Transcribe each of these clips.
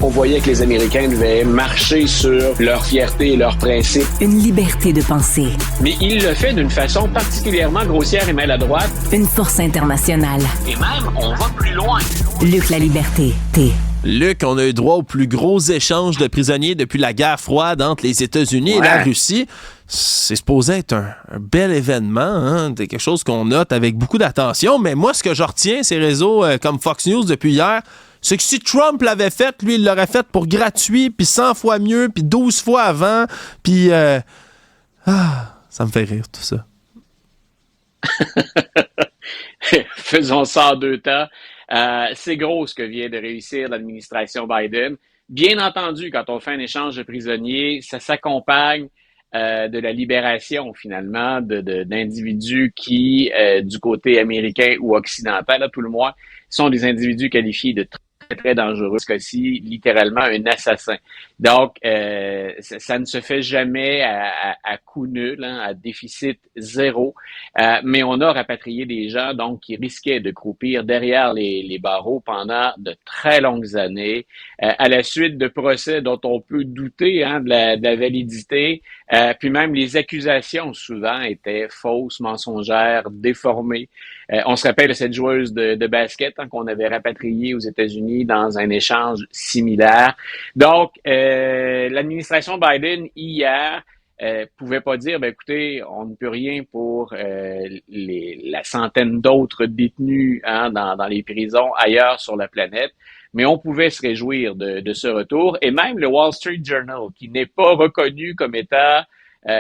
On voyait que les Américains devaient marcher sur leur fierté et leurs principes. Une liberté de penser. Mais il le fait d'une façon particulièrement grossière et maladroite. Une force internationale. Et même, on va plus loin. Luc La Liberté, T. Luc, on a eu droit aux plus gros échanges de prisonniers depuis la guerre froide entre les États-Unis et la Russie. C'est supposé être un bel événement, hein? C'est quelque chose qu'on note avec beaucoup d'attention. Mais moi, ce que je retiens, ces réseaux comme Fox News depuis hier, c'est que si Trump l'avait fait, lui, il l'aurait fait pour gratuit, puis 100 fois mieux, puis 12 fois avant, puis... ça me fait rire, tout ça. Faisons ça en deux temps. C'est gros ce que vient de réussir l'administration Biden. Bien entendu, quand on fait un échange de prisonniers, ça s'accompagne de la libération, finalement, d'individus qui, du côté américain ou occidental, à tout le moins, sont des individus qualifiés de très, très dangereux, ce cas-ci, littéralement un assassin. Donc, ça ne se fait jamais à coût nul, hein, à déficit zéro, mais on a rapatrié des gens donc qui risquaient de croupir derrière les barreaux pendant de très longues années, à la suite de procès dont on peut douter de la validité, puis même les accusations souvent étaient fausses, mensongères, déformées. On se rappelle de cette joueuse de basket qu'on avait rapatriée aux États-Unis dans un échange similaire. Donc, l'administration Biden, hier, pouvait pas dire, écoutez, on ne peut rien pour la centaine d'autres détenus dans les prisons ailleurs sur la planète, mais on pouvait se réjouir de ce retour. Et même le Wall Street Journal, qui n'est pas reconnu comme étant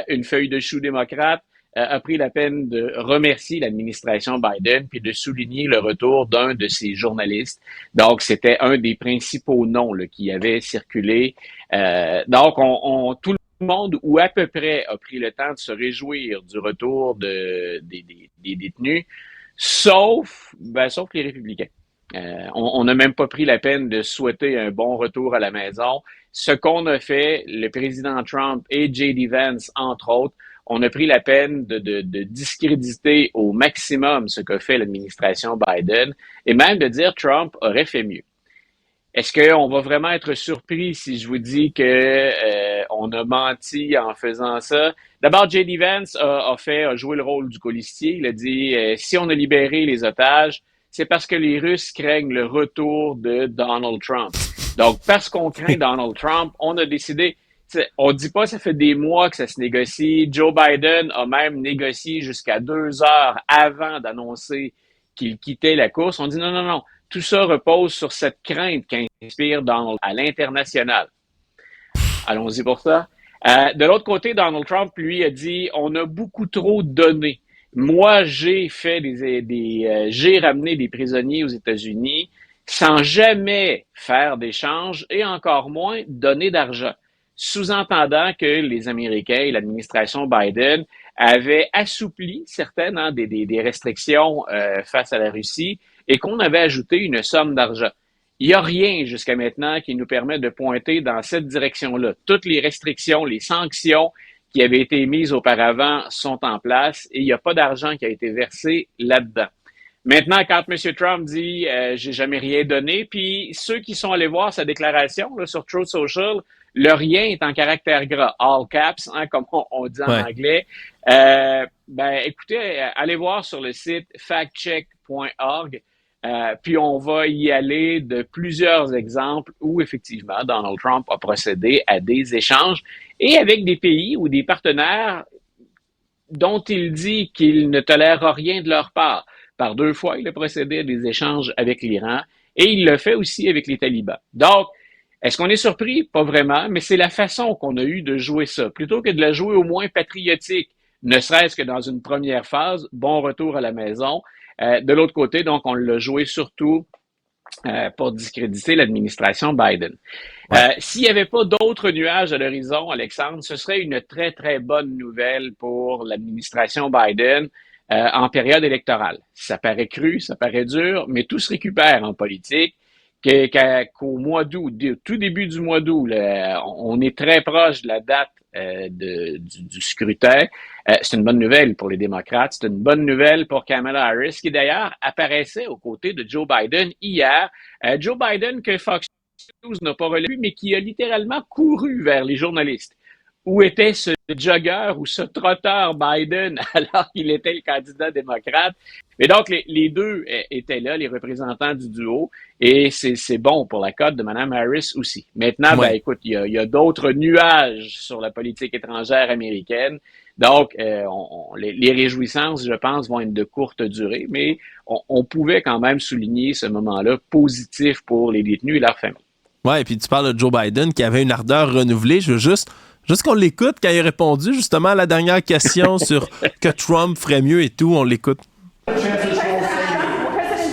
une feuille de chou démocrate, a pris la peine de remercier l'administration Biden puis de souligner le retour d'un de ses journalistes. Donc, c'était un des principaux noms qui avait circulé. Donc, tout le monde, ou à peu près, a pris le temps de se réjouir du retour des détenus, sauf les républicains. On n'a même pas pris la peine de souhaiter un bon retour à la maison. Ce qu'on a fait, le président Trump et J.D. Vance, entre autres, on a pris la peine de discréditer au maximum ce qu'a fait l'administration Biden et même de dire Trump aurait fait mieux. Est-ce qu'on va vraiment être surpris si je vous dis que on a menti en faisant ça? D'abord, J.D. Vance a joué le rôle du colistier. Il a dit si on a libéré les otages, c'est parce que les Russes craignent le retour de Donald Trump. Donc, parce qu'on craint Donald Trump, on a décidé... On dit pas ça fait des mois que ça se négocie. Joe Biden a même négocié jusqu'à 2 heures avant d'annoncer qu'il quittait la course. On dit non. Tout ça repose sur cette crainte qu'inspire Donald à l'international. Allons-y pour ça. De l'autre côté, Donald Trump, lui, a dit on a beaucoup trop donné. Moi, j'ai ramené des prisonniers aux États-Unis sans jamais faire d'échange et encore moins donner d'argent. Sous-entendant que les Américains et l'administration Biden avaient assoupli certaines des restrictions face à la Russie et qu'on avait ajouté une somme d'argent. Il n'y a rien jusqu'à maintenant qui nous permet de pointer dans cette direction-là. Toutes les restrictions, les sanctions qui avaient été mises auparavant sont en place et il n'y a pas d'argent qui a été versé là-dedans. Maintenant, quand M. Trump dit j'ai jamais rien donné, puis ceux qui sont allés voir sa déclaration sur Truth Social, le rien est en caractère gras, all caps, comme on dit en anglais. Écoutez, allez voir sur le site factcheck.org, puis on va y aller de plusieurs exemples où effectivement Donald Trump a procédé à des échanges et avec des pays ou des partenaires dont il dit qu'il ne tolère rien de leur part. Par 2 fois, il a procédé à des échanges avec l'Iran et il le fait aussi avec les talibans. Donc, est-ce qu'on est surpris? Pas vraiment, mais c'est la façon qu'on a eu de jouer ça. Plutôt que de la jouer au moins patriotique, ne serait-ce que dans une première phase, bon retour à la maison. De l'autre côté, donc, on l'a joué surtout pour discréditer l'administration Biden. S'il n'y avait pas d'autres nuages à l'horizon, Alexandre, ce serait une très, très bonne nouvelle pour l'administration Biden en période électorale. Ça paraît cru, ça paraît dur, mais tout se récupère en politique. Qu'au mois d'août, tout début du mois d'août, on est très proche de la date du scrutin. C'est une bonne nouvelle pour les démocrates. C'est une bonne nouvelle pour Kamala Harris, qui d'ailleurs apparaissait aux côtés de Joe Biden hier. Joe Biden que Fox News n'a pas relevé, mais qui a littéralement couru vers les journalistes. Où était ce jogger ou ce trotteur Biden alors qu'il était le candidat démocrate? Mais donc, les deux étaient là, les représentants du duo, et c'est bon pour la cote de Mme Harris aussi. Maintenant, Ouais. écoute, il y a d'autres nuages sur la politique étrangère américaine. Donc, les réjouissances, je pense, vont être de courte durée, mais on pouvait quand même souligner ce moment-là positif pour les détenus et leurs familles. Ouais, et puis tu parles de Joe Biden qui avait une ardeur renouvelée. Je veux juste qu'on l'écoute quand il a répondu justement à la dernière question sur que Trump ferait mieux et tout. On l'écoute. President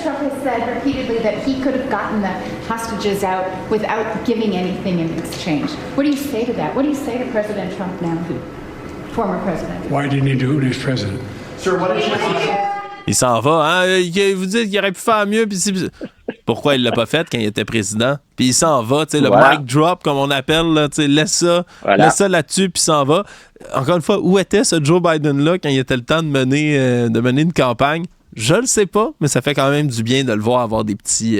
Trump has said repeatedly that he could have gotten the hostages out without giving anything in exchange. What do you say to that? What do you say to President Trump now, former president? Why didn't he do it when he was president? Sir, what is your Il s'en va, hein? Vous dites qu'il aurait pu faire mieux, puis pourquoi il l'a pas fait quand il était président? Puis il s'en va, tu sais, le mic drop, comme on appelle, là, tu sais, laisse ça là-dessus, puis s'en va. Encore une fois, où était ce Joe Biden-là quand il était le temps de mener une campagne? Je le sais pas, mais ça fait quand même du bien de le voir avoir des petits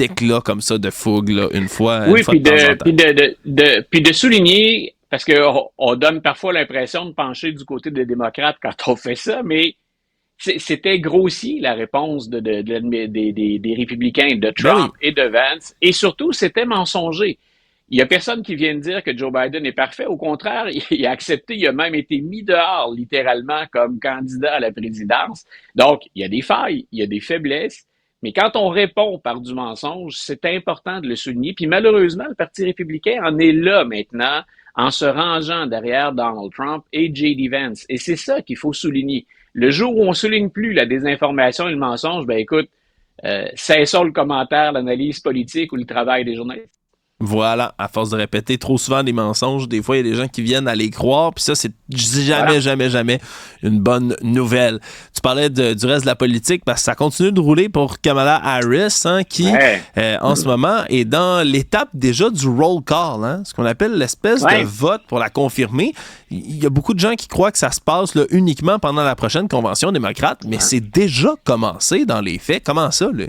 éclats comme ça de fougue, là, une fois. Oui, puis de souligner, parce qu'on donne parfois l'impression de pencher du côté des démocrates quand on fait ça, mais c'était grossier la réponse des républicains, de Trump et de Vance, et surtout, c'était mensonger. Il n'y a personne qui vient de dire que Joe Biden est parfait. Au contraire, il a accepté, il a même été mis dehors, littéralement, comme candidat à la présidence. Donc, il y a des failles, il y a des faiblesses, mais quand on répond par du mensonge, c'est important de le souligner. Puis malheureusement, le Parti républicain en est là maintenant, en se rangeant derrière Donald Trump et J.D. Vance. Et c'est ça qu'il faut souligner. Le jour où on souligne plus la désinformation et le mensonge, écoute, cessons le commentaire, l'analyse politique ou le travail des journalistes. Voilà, à force de répéter trop souvent des mensonges, des fois, il y a des gens qui viennent à les croire, puis ça, c'est jamais une bonne nouvelle. Tu parlais du reste de la politique, parce que ça continue de rouler pour Kamala Harris, hein, qui, en ce moment, est dans l'étape déjà du roll call, hein, ce qu'on appelle l'espèce de vote pour la confirmer. Il y a beaucoup de gens qui croient que ça se passe là, uniquement pendant la prochaine convention démocrate, mais c'est déjà commencé dans les faits. Comment ça, là?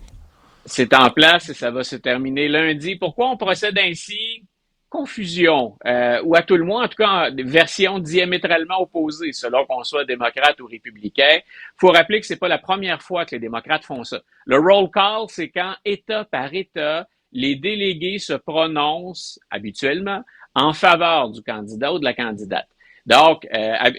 C'est en place et ça va se terminer lundi. Pourquoi on procède ainsi? Confusion, ou à tout le moins, en tout cas, version diamétralement opposée, selon qu'on soit démocrate ou républicain. Il faut rappeler que c'est pas la première fois que les démocrates font ça. Le roll call, c'est quand, État par État, les délégués se prononcent, habituellement, en faveur du candidat ou de la candidate. Donc,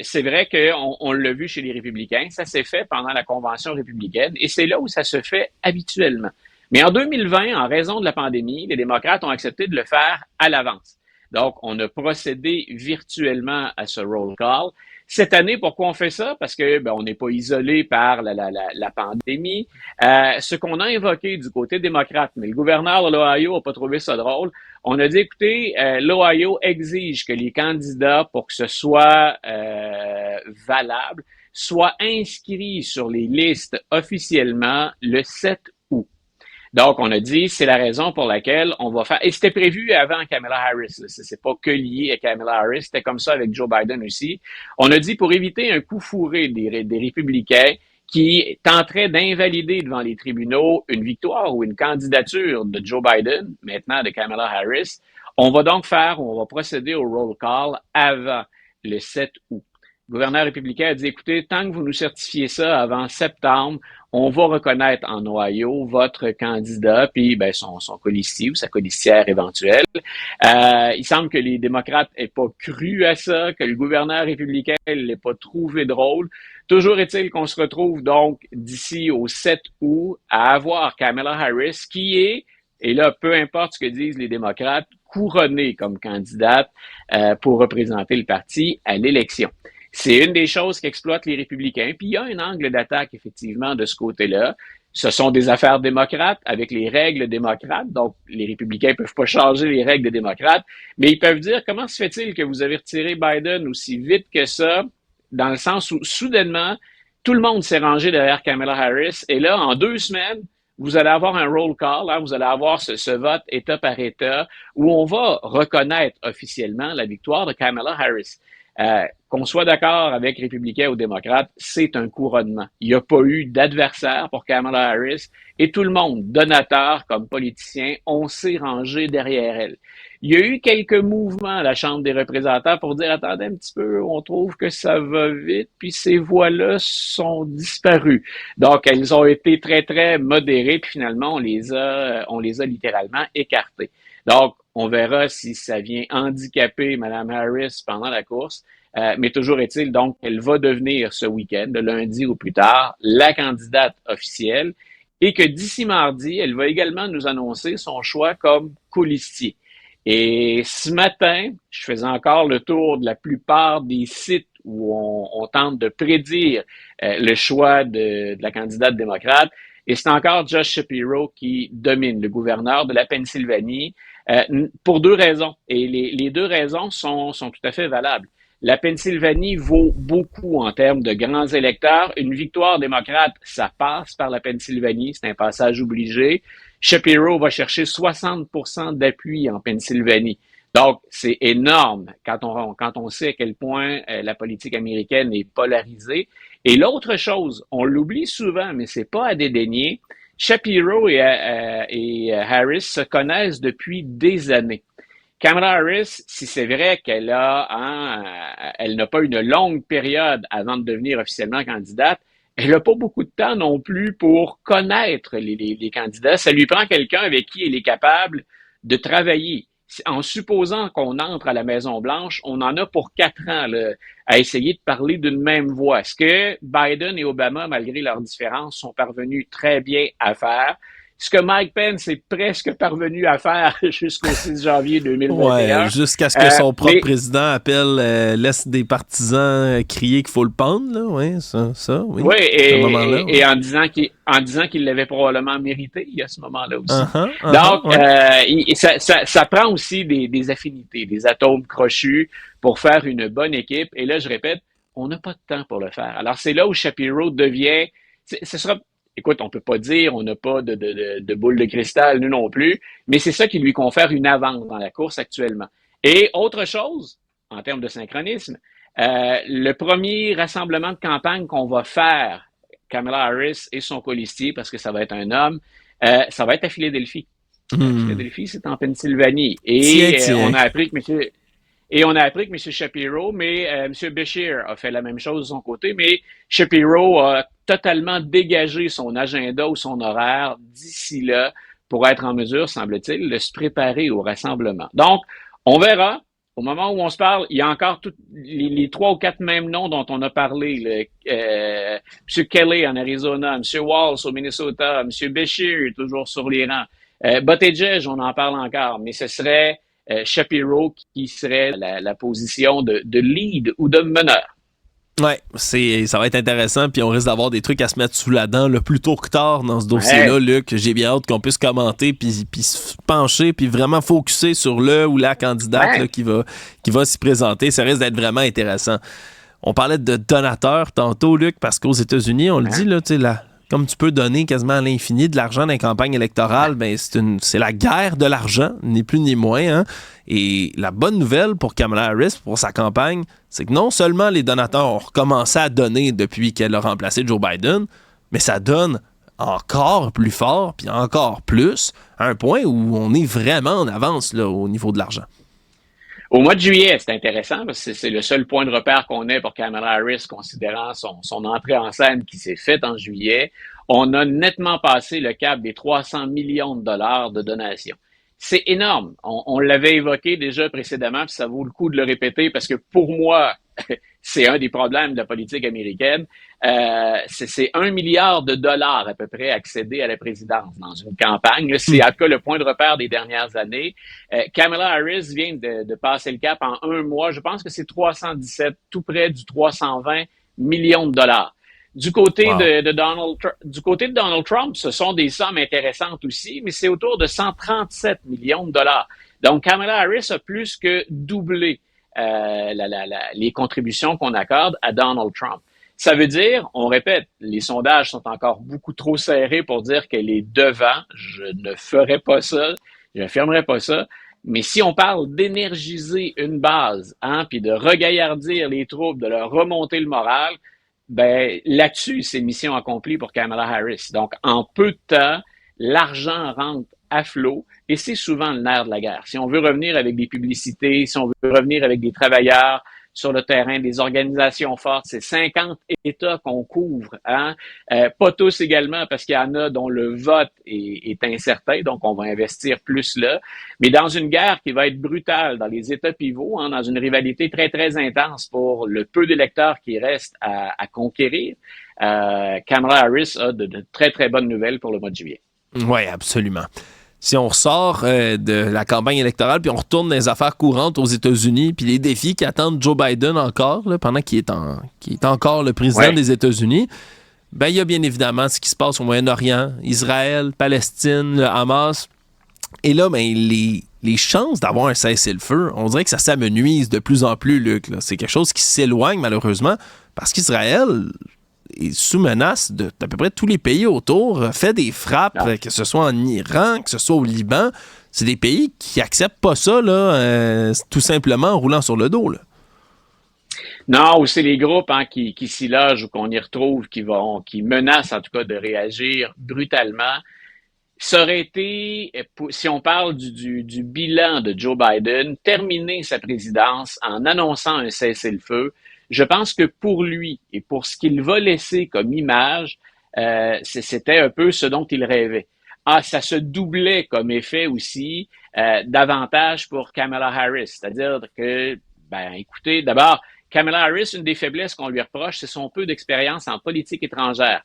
c'est vrai qu'on l'a vu chez les républicains, ça s'est fait pendant la convention républicaine et c'est là où ça se fait habituellement. Mais en 2020, en raison de la pandémie, les démocrates ont accepté de le faire à l'avance. Donc, on a procédé virtuellement à ce roll call. Cette année, pourquoi on fait ça? Parce que on n'est pas isolé par la pandémie. Ce qu'on a invoqué du côté démocrate, mais le gouverneur de l'Ohio n'a pas trouvé ça drôle. On a dit, écoutez, l'Ohio exige que les candidats, pour que ce soit valable, soient inscrits sur les listes officiellement le 7 août. Donc, on a dit, c'est la raison pour laquelle on va faire... Et c'était prévu avant Kamala Harris. C'est pas que lié à Kamala Harris. C'était comme ça avec Joe Biden aussi. On a dit, pour éviter un coup fourré des républicains qui tenteraient d'invalider devant les tribunaux une victoire ou une candidature de Joe Biden, maintenant de Kamala Harris, on va procéder au roll call avant le 7 août. Le gouverneur républicain a dit, écoutez, tant que vous nous certifiez ça avant septembre, on va reconnaître en Ohio votre candidat, puis son colistier ou sa colistière éventuelle. Il semble que les démocrates n'aient pas cru à ça, que le gouverneur républicain ne l'ait pas trouvé drôle. Toujours est-il qu'on se retrouve donc d'ici au 7 août à avoir Kamala Harris qui est, et là, peu importe ce que disent les démocrates, couronnée comme candidate pour représenter le parti à l'élection. C'est une des choses qu'exploitent les républicains. Puis il y a un angle d'attaque, effectivement, de ce côté-là. Ce sont des affaires démocrates avec les règles démocrates. Donc, les républicains ne peuvent pas changer les règles des démocrates. Mais ils peuvent dire, comment se fait-il que vous avez retiré Biden aussi vite que ça, dans le sens où, soudainement, tout le monde s'est rangé derrière Kamala Harris. Et là, en 2 semaines, vous allez avoir un roll call, hein, vous allez avoir ce vote État par État où on va reconnaître officiellement la victoire de Kamala Harris. qu'on soit d'accord avec républicains ou démocrates, c'est un couronnement. Il n'y a pas eu d'adversaire pour Kamala Harris et tout le monde, donateur comme politicien, on s'est rangé derrière elle. Il y a eu quelques mouvements à la Chambre des représentants pour dire, attendez un petit peu, on trouve que ça va vite, puis ces voix-là sont disparues. Donc, elles ont été très, très modérées, puis finalement, on les a littéralement écartées. Donc, on verra si ça vient handicaper Mme Harris pendant la course. Mais toujours est-il, donc, elle va devenir ce week-end, de lundi ou plus tard, la candidate officielle et que d'ici mardi, elle va également nous annoncer son choix comme colistier. Et ce matin, je faisais encore le tour de la plupart des sites où on tente de prédire le choix de la candidate démocrate. Et c'est encore Josh Shapiro qui domine, le gouverneur de la Pennsylvanie, pour deux raisons. Et les deux raisons sont tout à fait valables. La Pennsylvanie vaut beaucoup en termes de grands électeurs. Une victoire démocrate, ça passe par la Pennsylvanie, c'est un passage obligé. Shapiro va chercher 60% d'appui en Pennsylvanie. Donc, c'est énorme quand on sait à quel point la politique américaine est polarisée. Et l'autre chose, on l'oublie souvent, mais c'est pas à dédaigner, Shapiro et Harris se connaissent depuis des années. Kamala Harris, si c'est vrai qu'elle elle n'a pas une longue période avant de devenir officiellement candidate, elle n'a pas beaucoup de temps non plus pour connaître les candidats. Ça lui prend quelqu'un avec qui elle est capable de travailler. En supposant qu'on entre à la Maison-Blanche, on en a pour 4 ans là, à essayer de parler d'une même voix. Ce que Biden et Obama, malgré leurs différences, sont parvenus très bien à faire. Ce que Mike Pence est presque parvenu à faire jusqu'au 6 janvier 2021. Ouais, jusqu'à ce que son propre président laisse des partisans crier qu'il faut le pendre, là, oui, oui. Oui, et en disant qu'il l'avait probablement mérité, il y a ce moment-là aussi. Donc, ça prend aussi des affinités, des atomes crochus pour faire une bonne équipe. Et là, je répète, on n'a pas de temps pour le faire. Alors, c'est là où Shapiro devient... Ce sera... Écoute, on peut pas dire, on n'a pas de boule de cristal, nous non plus, mais c'est ça qui lui confère une avance dans la course actuellement. Et autre chose, en termes de synchronisme, le premier rassemblement de campagne qu'on va faire, Kamala Harris et son colistier, parce que ça va être un homme, ça va être à Philadelphie. Philadelphie, c'est en Pennsylvanie. Et on a appris que M. Shapiro, mais M. Beshear a fait la même chose de son côté, mais Shapiro a totalement dégagé son agenda ou son horaire d'ici là pour être en mesure, semble-t-il, de se préparer au rassemblement. Donc, on verra. Au moment où on se parle, il y a encore les 3 ou 4 mêmes noms dont on a parlé. M. Kelly en Arizona, M. Walz au Minnesota, M. Beshear toujours sur les rangs. Buttigieg, on en parle encore, mais ce serait Shapiro qui serait la position de lead ou de meneur. Ouais, ça va être intéressant, puis on risque d'avoir des trucs à se mettre sous la dent le plus tôt que tard dans ce dossier-là, Luc. J'ai bien hâte qu'on puisse commenter, puis se pencher, puis vraiment focusser sur le ou la candidate là, qui va s'y présenter. Ça risque d'être vraiment intéressant. On parlait de donateurs tantôt, Luc, parce qu'aux États-Unis, on le dit, là, tu sais, comme tu peux donner quasiment à l'infini de l'argent dans les campagnes électorales, ben c'est la guerre de l'argent, ni plus ni moins. Hein? Et la bonne nouvelle pour Kamala Harris, pour sa campagne, c'est que non seulement les donateurs ont recommencé à donner depuis qu'elle a remplacé Joe Biden, mais ça donne encore plus fort, puis encore plus, à un point où on est vraiment en avance là, au niveau de l'argent. Au mois de juillet, c'est intéressant parce que c'est le seul point de repère qu'on ait pour Kamala Harris, considérant son entrée en scène qui s'est faite en juillet. On a nettement passé le cap des 300 millions de dollars de donations. C'est énorme. On l'avait évoqué déjà précédemment, puis ça vaut le coup de le répéter parce que pour moi, c'est un des problèmes de la politique américaine. C'est 1 milliard de dollars à peu près accéder à la présidence dans une campagne. C'est en tout cas le point de repère des dernières années. Kamala Harris vient de passer le cap en 1 mois. Je pense que c'est 317, tout près du 320 millions de dollars. Du côté de Donald Trump, ce sont des sommes intéressantes aussi, mais c'est autour de 137 millions de dollars. Donc, Kamala Harris a plus que doublé les contributions qu'on accorde à Donald Trump. Ça veut dire, on répète, les sondages sont encore beaucoup trop serrés pour dire qu'elle est devant. Je ne ferai pas ça, je n'affirmerai pas ça, Mais si on parle d'énergiser une base, puis de regaillardir les troupes, de leur remonter le moral, ben là-dessus, c'est mission accomplie pour Kamala Harris. Donc, en peu de temps, l'argent rentre à flot et c'est souvent le nerf de la guerre. Si on veut revenir avec des publicités, si on veut revenir avec des travailleurs sur le terrain, des organisations fortes, c'est 50 États qu'on couvre. Pas tous également, parce qu'il y en a dont le vote est incertain, donc on va investir plus là. Mais dans une guerre qui va être brutale dans les États pivots, dans une rivalité très, très intense pour le peu d'électeurs qui restent à conquérir, Kamala Harris a de très, très bonnes nouvelles pour le mois de juillet. Oui, absolument. Si on ressort de la campagne électorale puis on retourne dans les affaires courantes aux États-Unis puis les défis qui attendent Joe Biden encore, là, pendant qu'il est encore le président des États-Unis, ben il y a bien évidemment ce qui se passe au Moyen-Orient, Israël, Palestine, le Hamas. Et là, ben, les chances d'avoir un cessez-le-feu, on dirait que ça s'amenuise de plus en plus, Luc. Là. C'est quelque chose qui s'éloigne malheureusement parce qu'Israël est sous menace d'à peu près tous les pays autour, fait des frappes, que ce soit en Iran, que ce soit au Liban. C'est des pays qui acceptent pas ça, là, tout simplement en roulant sur le dos. Là. Non, ou c'est les groupes qui s'y logent ou qu'on y retrouve, qui menacent en tout cas de réagir brutalement. Ça aurait été, si on parle du bilan de Joe Biden, terminer sa présidence en annonçant un cessez-le-feu. Je pense que pour lui et pour ce qu'il va laisser comme image, c'était un peu ce dont il rêvait. Ça se doublait comme effet aussi davantage pour Kamala Harris. C'est-à-dire que, écoutez, d'abord, Kamala Harris, une des faiblesses qu'on lui reproche, c'est son peu d'expérience en politique étrangère.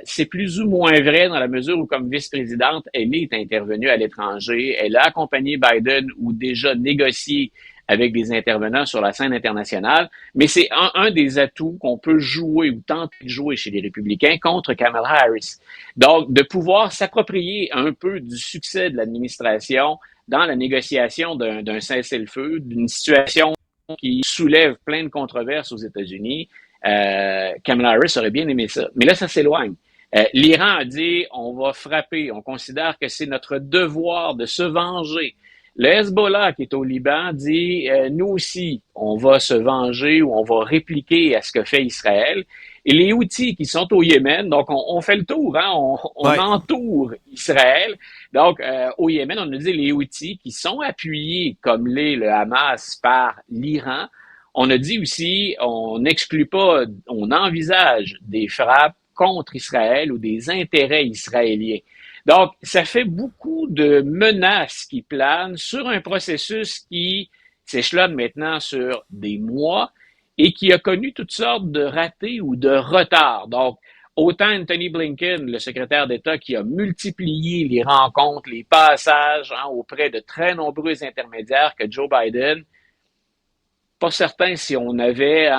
C'est plus ou moins vrai dans la mesure où, comme vice-présidente, elle est intervenue à l'étranger. Elle a accompagné Biden ou déjà négocié avec des intervenants sur la scène internationale, mais c'est un des atouts qu'on peut jouer ou tenter de jouer chez les républicains contre Kamala Harris. Donc, de pouvoir s'approprier un peu du succès de l'administration dans la négociation d'un cessez-le-feu, d'une situation qui soulève plein de controverses aux États-Unis, Kamala Harris aurait bien aimé ça. Mais là, ça s'éloigne. L'Iran a dit, on va frapper, on considère que c'est notre devoir de se venger. Le Hezbollah, qui est au Liban, dit nous aussi, on va se venger ou on va répliquer à ce que fait Israël. Et les Houthis qui sont au Yémen, donc on fait le tour, on entoure Israël. Donc, au Yémen, on a dit les Houthis qui sont appuyés, comme l'est le Hamas, par l'Iran. On a dit aussi, on n'exclut pas, on envisage des frappes contre Israël ou des intérêts israéliens. Donc, ça fait beaucoup de menaces qui planent sur un processus qui s'échelonne maintenant sur des mois et qui a connu toutes sortes de ratés ou de retards. Donc, autant Anthony Blinken, le secrétaire d'État, qui a multiplié les rencontres, les passages auprès de très nombreux intermédiaires que Joe Biden, pas certain si on avait,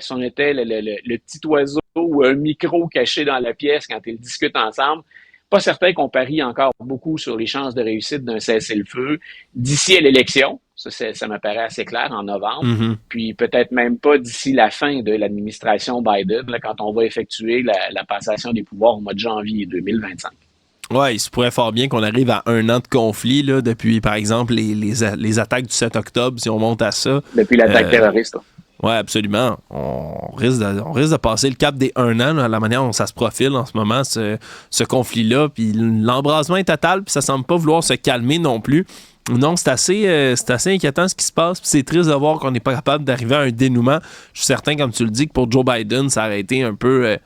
si on était le petit oiseau ou un micro caché dans la pièce quand ils discutent ensemble, pas certain qu'on parie encore beaucoup sur les chances de réussite d'un cessez-le-feu d'ici à l'élection. Ça me paraît assez clair en novembre. Mm-hmm. Puis peut-être même pas d'ici la fin de l'administration Biden, là, quand on va effectuer la passation des pouvoirs au mois de janvier 2025. Oui, il se pourrait fort bien qu'on arrive à 1 an de conflit là, depuis, par exemple, les attaques du 7 octobre, si on monte à ça. Depuis l'attaque terroriste. Oui, absolument. On risque de passer le cap des 1 an, là, la manière dont ça se profile en ce moment, ce conflit-là. Puis l'embrasement est total, puis ça semble pas vouloir se calmer non plus. Non, c'est assez inquiétant ce qui se passe. Puis c'est triste de voir qu'on n'est pas capable d'arriver à un dénouement. Je suis certain, comme tu le dis, que pour Joe Biden, ça aurait été un peu...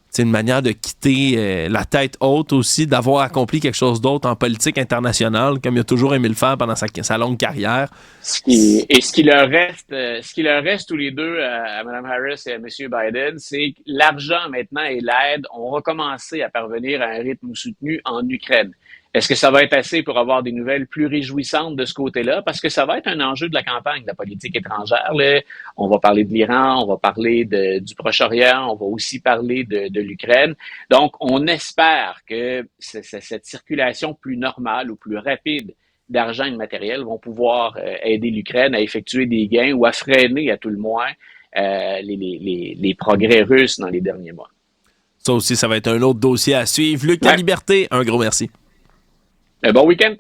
c'est une manière de quitter la tête haute aussi, d'avoir accompli quelque chose d'autre en politique internationale, comme il a toujours aimé le faire pendant sa longue carrière. Ce qui leur reste tous les deux à Mme Harris et à M. Biden, c'est que l'argent maintenant et l'aide ont recommencé à parvenir à un rythme soutenu en Ukraine. Est-ce que ça va être assez pour avoir des nouvelles plus réjouissantes de ce côté-là? Parce que ça va être un enjeu de la campagne de la politique étrangère. Là. On va parler de l'Iran, on va parler du Proche-Orient, on va aussi parler de l'Ukraine. Donc, on espère que cette circulation plus normale ou plus rapide d'argent et de matériel vont pouvoir aider l'Ukraine à effectuer des gains ou à freiner, à tout le moins, les progrès russes dans les derniers mois. Ça aussi, ça va être un autre dossier à suivre. Luc La Liberté, un gros merci. Bon week-end!